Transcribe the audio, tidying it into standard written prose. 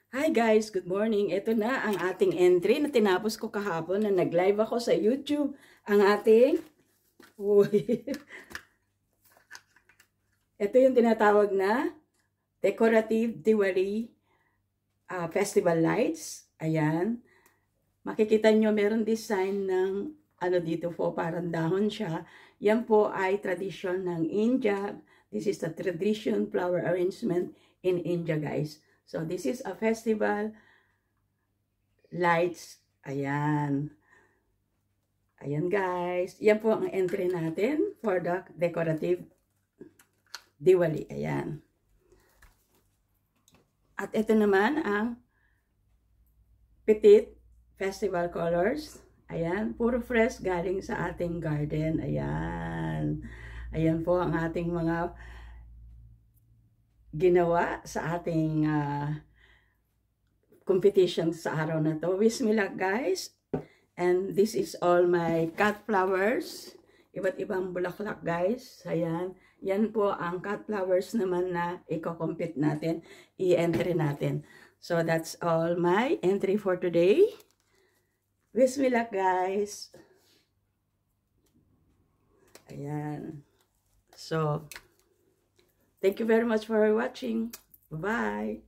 Hi guys, good morning. Ito na ang ating entry na tinapos ko kahapon na nag-live ako sa YouTube. Ang ating, uy, ito yung tinatawag na Decorative Diwali Festival Lights. Ayan. Makikita nyo meron design ng ano dito po, parang dahon siya. Yan po ay tradition ng India. This is the tradition flower arrangement in India, guys. So, this is a festival lights. Ayan. Ayan, guys. Yan po ang entry natin for the decorative Diwali. Ayan. At ito naman ang Petit Festival Colors. Ayan. Puro fresh galing sa ating garden. Ayan. Ayan po ang ating mga ginawa sa ating competition sa araw na to. Wish me luck, guys. And this is all my cut flowers. Iba't ibang bulaklak, guys. Ayan. Yan po ang cut flowers naman na i-compete natin, i-entry natin. So, that's all my entry for today. Wish me luck, guys. Ayan. So, thank you very much for watching. Bye-bye.